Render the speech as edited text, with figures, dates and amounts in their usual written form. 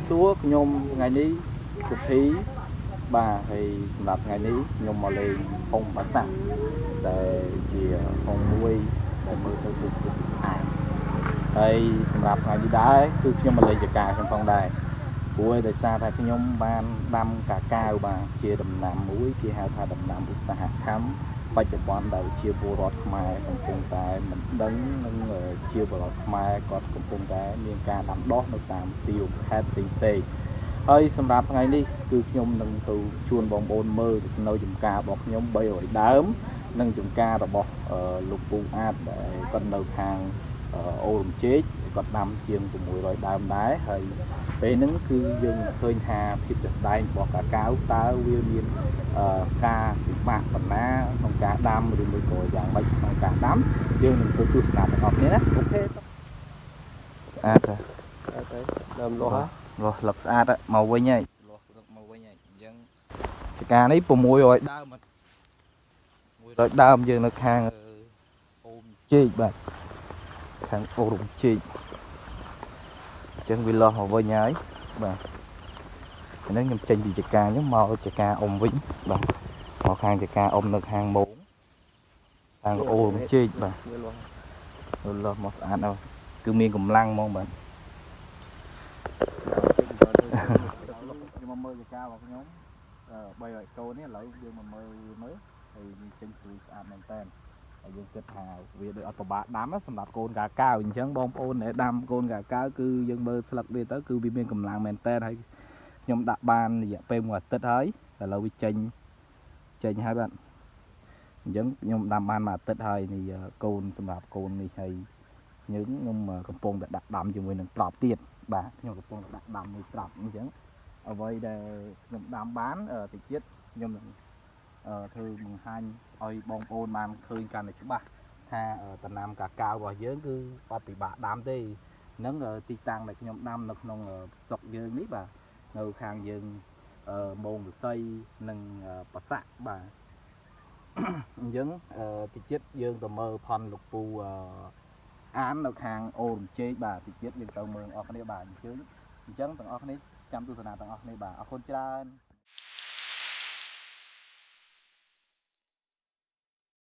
សួរខ្ញុំថ្ងៃនេះសុធីបាទហើយសម្រាប់ថ្ងៃនេះខ្ញុំមកលេងហុងបាសាក់ដែលជាហុងមួយដែលមើលទៅគឺស្អាតហើយសម្រាប់ថ្ងៃនេះដែរគឺខ្ញុំមកលេងចកាខ្ញុំផងដែរព្រោះដោយសារតែខ្ញុំបានដាំកាកាវបាទជាដំណាំមួយគេហៅថាដំណាំឧស្សាហកម្មបច្ចុប្បន្នដែលជាពលរដ្ឋខ្មែរកំពុងតែមិនដឹងនិងជាពលរដ្ឋខ្មែរគាត់កំពុងតែមានការដាំដុះនៅតាមទីខេត្តផ្សេងៗហើយសម្រាប់ថ្ងៃនេះគឺខ្ញុំនឹងទៅជួនបងប្អូនមើលនៅចំការរបស់ខ្ញុំ300ដើមនិងចំការរបស់លោកពូអាតដែលគាត់នៅខាងអូររំជែកគាត់ដាំជាង600ដើមដែរហើយពេលហ្នឹងគឺយើងឃើញថាភាពជាក់ស្ដែងរបស់កាកាវតើវាមានការពិបាកប៉ុណ្ណាក្នុងការដាំឬមួយក៏យ៉ាងម៉េចក្នុងការដាំយើងនឹងទៅទស្សនាទាំងអស់គ្នាណាអូខេស្អាតទៅដើមលាស់លាស់លឹកស្អាតមកវិញហើយលាស់លឹកមកវិញហើយអញ្ចឹងចការនេះ600ដើម600ដើមយើងនៅខាងអូរជែកបាទខាងអូរជែកអញ្ចឹងវាលាស់មកវិញហើយបាទហ្នឹងខ្ញុំចេញពីចការហ្នឹងមកចការអ៊ំវិញបាទមកខាងចការអ៊ំនៅខាងមោងខាងអូរជែកបាទលាស់មកស្អាតហើយគឺមានកម្លាំងហ្មងបាទខ្ញុំមកមើលចការរបស់ខ្ញុំ300កូននេះឥឡូវយើងមកមើលហើយវាចេញព្រួយស្អាតមែនតើហើយយើងគិតថាវាដូចអត់ពិបាកដាំសម្រាប់កូនកាកាវអញ្ចឹងបងប្អូនដែលដាំកូនកាកាវគឺយើងមើលស្លឹកវាទៅគឺវាមានកម្លាំងមែនតើហើយខ្ញុំដាក់បានរយៈពេល1អាទិត្យហើយឥឡូវវាចេញហើយបាទអញ្ចឹងខ្ញុំដាំបាន1អាទិត្យហើយនេះកូនសម្រាប់កូននេះហើយខ្ញុំកំពុងតែដាក់ដាំជាមួយនឹងត្រប់ទៀតបាទខ្ញុំកំពុងតែដាក់ដាំមួយត្រប់អញ្ចឹងអ្វីដែលខ្ញុំដាំបានតិចទៀតខ្ញុំនឹងធ្វើបង្ហាញឲ្យបងប្អូនបានឃើញកាន់តែច្បាស់ថាដំណាំកាកាវរបស់យើងគឺអត់ពិបាកដាំទេហ្នឹងទីតាំងដែលខ្ញុំដាំនៅក្នុងស្រុកយើងនេះបាទនៅខាងយើងមោងវិស័យនិងបសាក់បាទអញ្ចឹងតិចទៀតយើងទៅមើលផនលោកពូអាននៅខាងអូររំជែកបាទតិចទៀតយើងទៅមើលអស់គ្នាបាទអញ្ចឹងទាំងអស់គ្នាចាំទស្សនាទាំងអស់គ្នាបាទអរគុណច្រើន